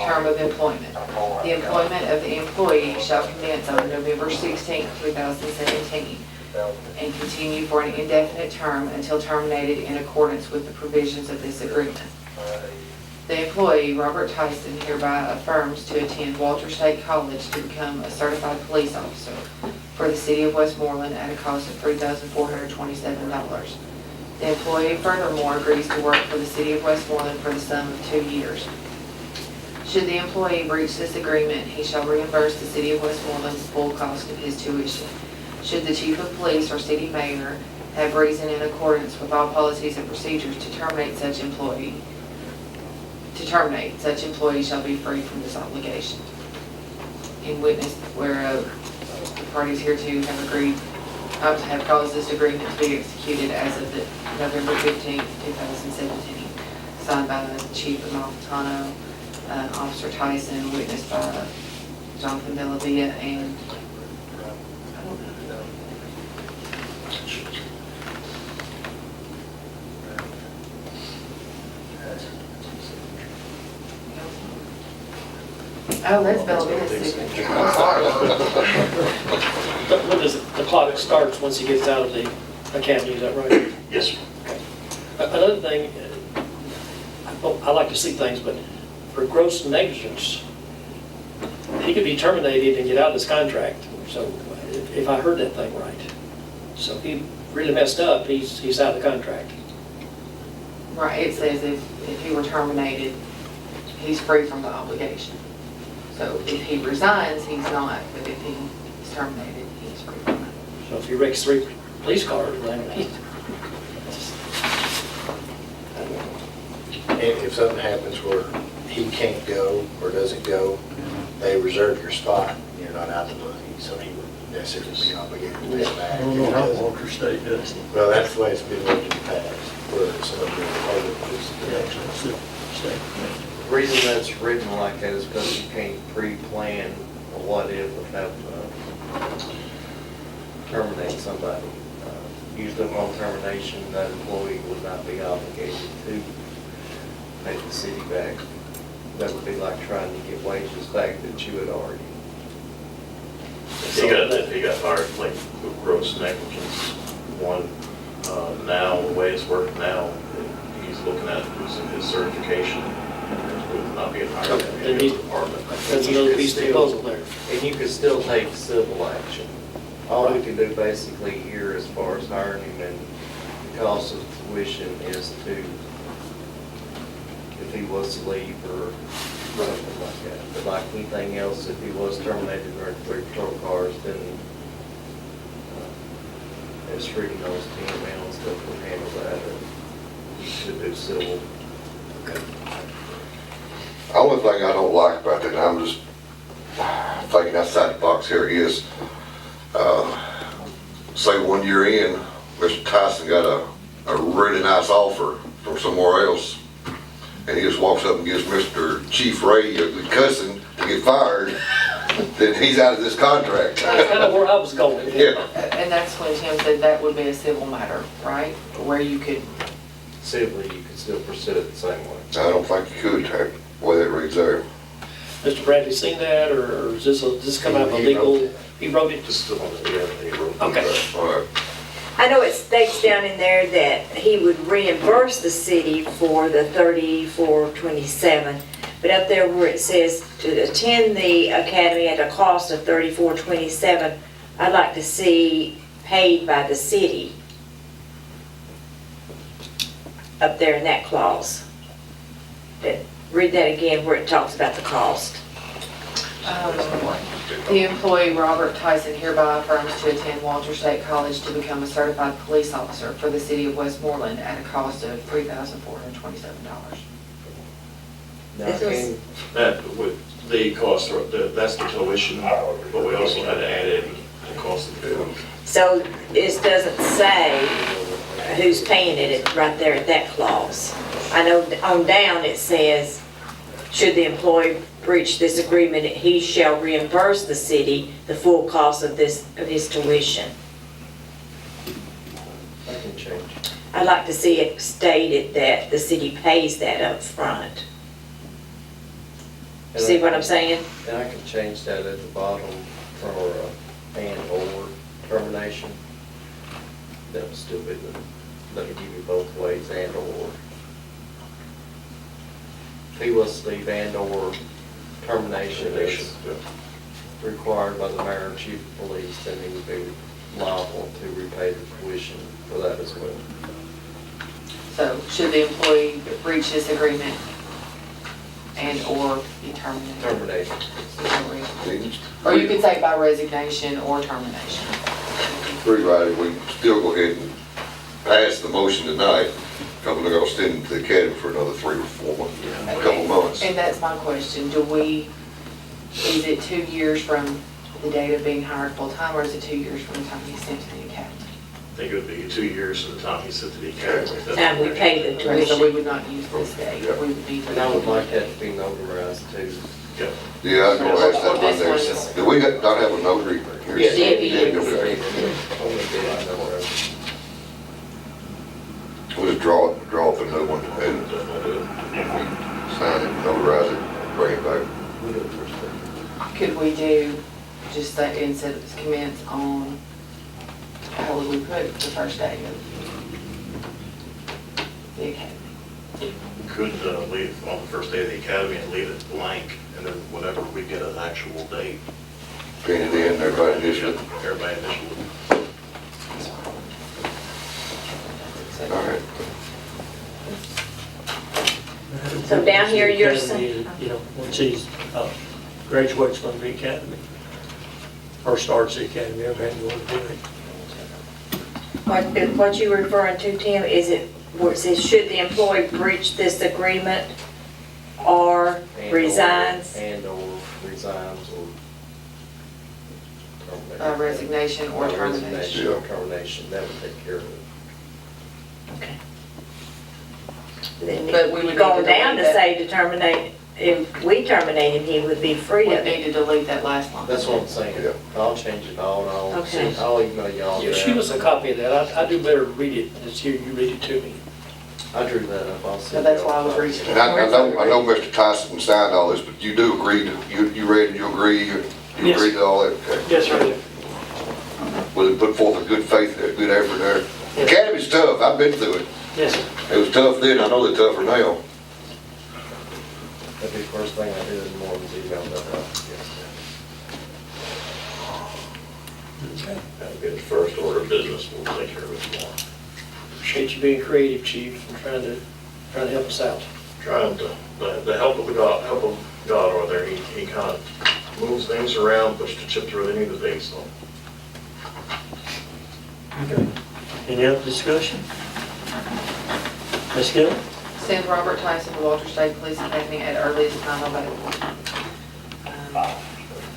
S5: Term of employment. The employment of the employee shall commence on November 16, 2017, and continue for an indefinite term until terminated in accordance with the provisions of this agreement. The employee, Robert Tyson, hereby affirms to attend Walter State College to become a certified police officer for the City of Westmoreland at a cost of $3,427. The employee furthermore agrees to work for the City of Westmoreland for the sum of 2 years. Should the employee breach this agreement, he shall reimburse the City of Westmoreland's full cost of his tuition. Should the Chief of Police or City Mayor have reason in accordance with all policies and procedures to terminate such employee shall be free from this obligation. In witness whereof the parties hereto have agreed, have caused this agreement to be executed as of the November 15, 2017, signed by the Chief of Malfitano, Officer Tyson, witnessed by Jonathan Bellavia, and I don't know. Oh, that's Bellavia's signature. I'm sorry.
S1: When does the clock starts once he gets out of the academy, is that right?
S12: Yes, sir.
S1: Another thing, I like to see things, but for gross negligence, he could be terminated and get out of his contract. So if I heard that thing right. So if he really messed up, he's out of the contract.
S5: Right, it says if he were terminated, he's free from the obligation. So if he resigns, he's not, but if he's terminated, he's free from it.
S1: So if he wrecks 3 police cars, then
S6: And if something happens where he can't go or doesn't go, they reserve your spot, you're not out the money, so he wouldn't necessarily be obligated to pay back.
S3: I don't know how Walter State does it.
S6: Well, that's the way it's been worked in the past, where somebody just the action.
S10: The reason that's written like that is because you can't pre-plan a what if without terminating somebody. Usually upon termination, that employee would not be obligated to pay the city back. That would be like trying to get wages back that you had already.
S12: If he got fired, like with gross negligence, now, the way it's worked now, he's looking at losing his certification, and would not be hired
S1: Okay,
S12: in
S1: then
S12: the
S1: he-
S12: department.
S1: that's another piece of the puzzle there.
S10: And you could still take civil action. All we can do basically here as far as hiring him and the cost of tuition is to, if he was to leave or something like that. But like anything else, if he was terminated or 3 patrol cars, then as Freddie knows, TML and stuff will handle that. And you should do civil.
S11: The only thing I don't like about that, and I'm just thinking outside the box here, is, say 1 year in, Mr. Tyson got a really nice offer from somewhere else, and he just walks up and gives Mr. Chief Ray a good cussing to get fired, then he's out of this contract.
S1: That's kind of where I was going.
S11: Yeah.
S5: And that's when Tim said that would be a civil matter, right? Where you could,
S10: Civilly, you could still pursue it the same way.
S11: I don't think you could, the way that reads there.
S1: Mr. Bradley seen that, or is this, does this come out of a legal? He wrote it?
S12: Just still on the, he wrote.
S1: Okay.
S11: All right.
S7: I know it states down in there that he would reimburse the city for the $34.27, but up there where it says to attend the academy at a cost of $34.27, I'd like to see paid by the city up there in that clause. Read that again where it talks about the cost.
S5: the employee, Robert Tyson, hereby affirms to attend Walter State College to become a certified police officer for the City of Westmoreland at a cost of $3,427.
S10: Now,
S7: This was-
S10: can,
S12: That would, the cost, that's the tuition, but we also had to add in the cost of the food.
S7: So it doesn't say who's paying it right there at that clause. I know on down it says, should the employee breach this agreement, he shall reimburse the city the full cost of his tuition.
S10: I can change.
S7: I'd like to see it stated that the city pays that up front.
S10: And
S7: See
S10: I-
S7: what I'm saying?
S10: And I can change that at the bottom for and/or termination. That'll still be that'll give you both ways, and/or. If he was to leave and/or termination is required by the mayor and chief of police, then he would be liable to repay the tuition for that as well.
S5: So should the employee breach this agreement and/or be terminated?
S10: Termination.
S5: Or you could say by resignation or termination.
S11: Rewrite it, we can still go ahead and pass the motion tonight, because we're gonna send him to the academy for another 3 or 4 months, a couple months.
S5: And that's my question, is it 2 years from the date of being hired full-time, or is it 2 years from the time he's sent to the academy?
S12: I think it would be 2 years from the time he sent to the academy.
S7: And we pay the
S5: So we
S7: tuition.
S5: would not use this date, we would need to.
S10: And I would like that to be notarized too.
S12: Yep.
S11: Yeah, I was gonna ask that
S5: Or
S11: one
S5: this
S11: there.
S5: one.
S11: Do we not have a notary here?
S7: Yeah, Debbie
S11: Debbie,
S7: is.
S11: okay.
S10: Only bid notarized.
S11: We'll just draw up a new one and sign it, notarize it, bring it back.
S10: We do it first.
S5: Could we do, just that instead of commence on, how would we put the first day of the academy?
S12: Could leave on the first day of the academy and leave it blank, and then whenever we get an actual date,
S11: Pin it in, everybody initial.
S12: everybody initially.
S11: All right.
S7: So down here, you're
S3: Academy, you know, once he graduates from the academy, or starts the academy, everybody will do it.
S7: What you referring to, Tim, is it where it says, should the employee breach this agreement or
S10: And/or-
S7: resigns?
S10: And/or resigns or terminates.
S5: Resignation or termination.
S10: Resignation or termination, that would take care of it.
S7: Okay. Then
S5: But we would need
S7: going
S5: to
S7: down to
S5: delete that.
S7: say to terminate, if we terminate him, he would be free
S5: We
S7: of
S5: need
S7: it.
S5: to delete that last line.
S10: That's what I'm saying.
S11: Yeah.
S10: I'll change it all and I'll,
S7: Okay.
S10: I'll email y'all.
S1: Yeah,
S10: that.
S1: shoot us a copy of that. I do better read it, let's hear you read it to me.
S10: I drew that up, I'll
S5: So
S10: send
S5: that's
S10: y'all
S5: why I was
S10: a copy.
S5: reading.
S11: And I know Mr. Tyson signed all this, but you do agree to, you read and you agree, you
S1: Yes.
S11: agree to all that? Okay.
S1: Yes, sir.
S11: Will it put forth a good faith, a good effort there?
S1: Yes.
S11: Academy's tough, I've been through it.
S1: Yes, sir.
S11: It was tough then, I know they're tougher now.
S10: That'd be the first thing I do in the morning, is email that out.
S12: That'll be the first order of business, we'll take care of it tomorrow.
S1: Appreciate you being creative, chief, and trying to help us out.
S12: Trying to, the help of God over there, he kind of moves things around, puts the chips where they need to be, so.
S3: Okay. Any other discussion? Ms. Gill?
S5: Send Robert Tyson to Walter State Police Academy at earliest time available.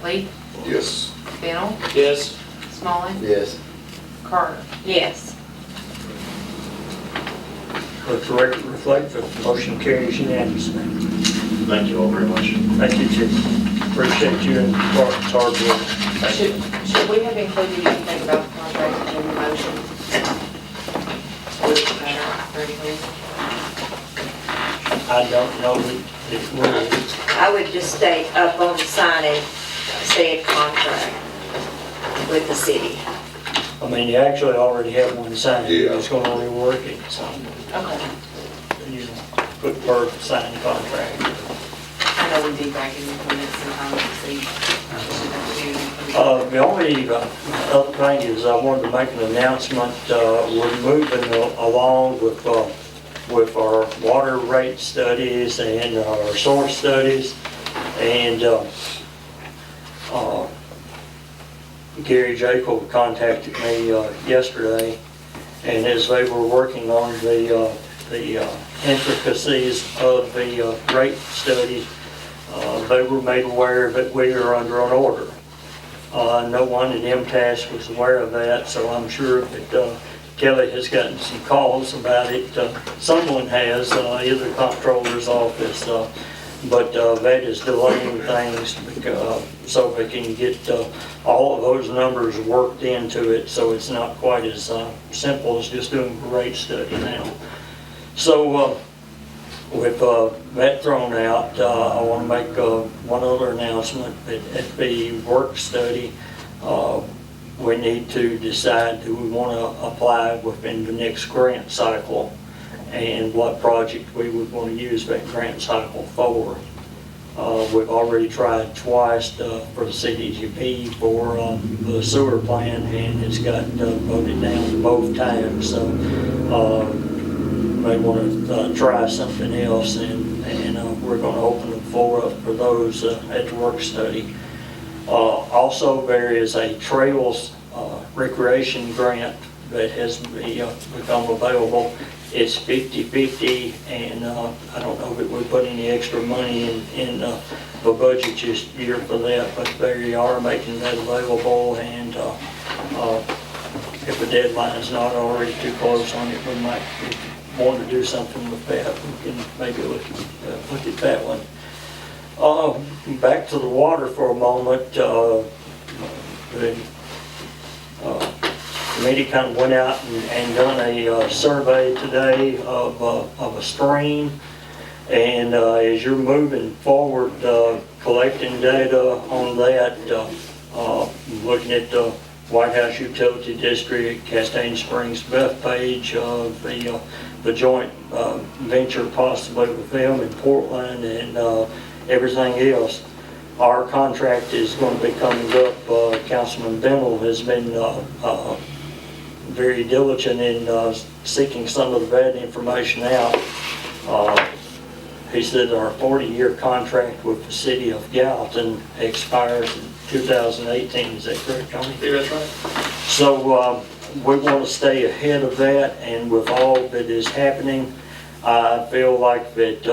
S5: Lee,
S11: Yes.
S5: Bennell,
S1: Yes.
S5: Smalling,
S10: Yes.
S5: Carter.
S7: Yes.
S3: Let the record reflect that the motion carries unanimously.
S12: Thank you all very much.
S3: Thank you, Chief. Appreciate you and Department's hard work.
S5: Should we have included anything about the contract in the motion? Would it matter or anything?
S3: I don't know that it will.
S7: I would just state up on the signing, said contract with the city.
S3: I mean, you actually already have one signed, you're
S11: Yeah.
S3: just gonna rework it, so,
S5: Okay.
S3: you know, put word signed contract.
S5: I know we do back in the minutes sometimes to see.
S3: The only other thing is I wanted to make an announcement. We're moving along with our water rate studies and our source studies. And Gary Jacob contacted me yesterday, and as they were working on the the intricacies of the rate study, they were made aware that we are under an order. No one at MTAS was aware of that, so I'm sure that Kelly has gotten some calls about it. Someone has, either the comptroller's office, but that is delaying things so they can get all of those numbers worked into it, so it's not quite as simple as just doing a rate study now. So with that thrown out, I want to make one other announcement that at the work study, we need to decide, do we want to apply within the next grant cycle and what project we would want to use that grant cycle for. We've already tried twice for the CDGP for the sewer plant, and it's got voted down both times, so may want to try something else, and we're going to open the floor up for those at the work study. Also, there is a trails recreation grant that has become available. It's 50-50, and I don't know if we put any extra money in the budget this year for that, but they are making that available, and if the deadline's not already too close on it, we might want to do something with that. We can maybe look at that one. Back to the water for a moment. The committee kind of went out and done a survey today of a stream, and as you're moving forward, collecting data on that, looking at the White House Utility District, Castaigne Springs Bethpage, the joint venture possibly with them in Portland, and everything else. Our contract is going to be coming up. Councilman Bennell has been very diligent in seeking some of that information out. He said our 40-year contract with the city of Gallatin expires in 2018. Is that correct, Tony?
S1: Yeah, that's right.
S3: So we want to stay ahead of that, and with all that is happening, I feel like that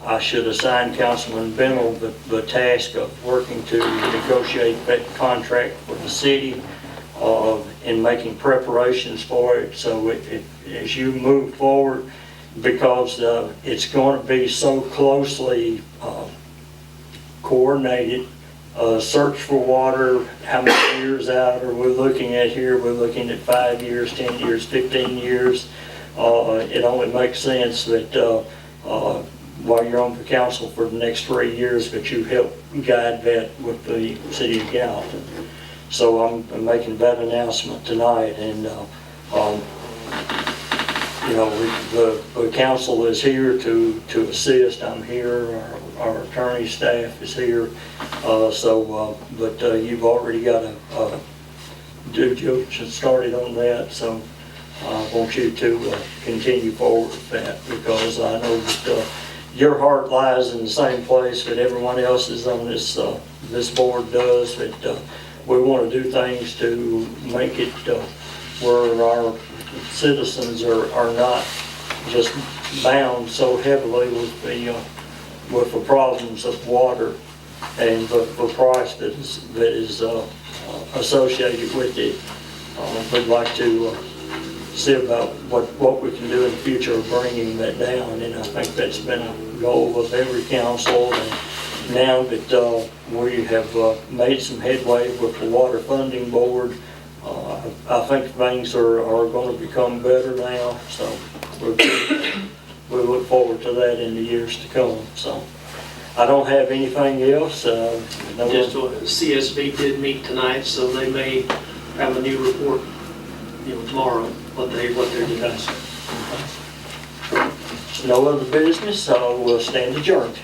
S3: I should assign Councilman Bennell the task of working to negotiate that contract with the city and making preparations for it. So as you move forward, because it's going to be so closely coordinated, search for water, how many years out are we looking at here? We're looking at 5 years, 10 years, 15 years. It only makes sense that while you're on the council for the next 3 years, that you help guide that with the city of Gallatin. So I'm making that announcement tonight, and the council is here to assist. I'm here. Our attorney staff is here. But you've already got a due diligence started on that, so I want you to continue forward with that, because I know that your heart lies in the same place that everyone else's on this board does. That we want to do things to make it where our citizens are not just bound so heavily with the problems of water and the price that is associated with it. We'd like to see about what we can do in the future of bringing that down, and I think that's been a goal of every council. And now that we have made some headway with the Water Funding Board, I think things are going to become better now, so we look forward to that in the years to come. So I don't have anything else.
S1: Just CSB did meet tonight, so they may have a new report, tomorrow, what they're doing.
S3: No other business, so we'll stand adjourned.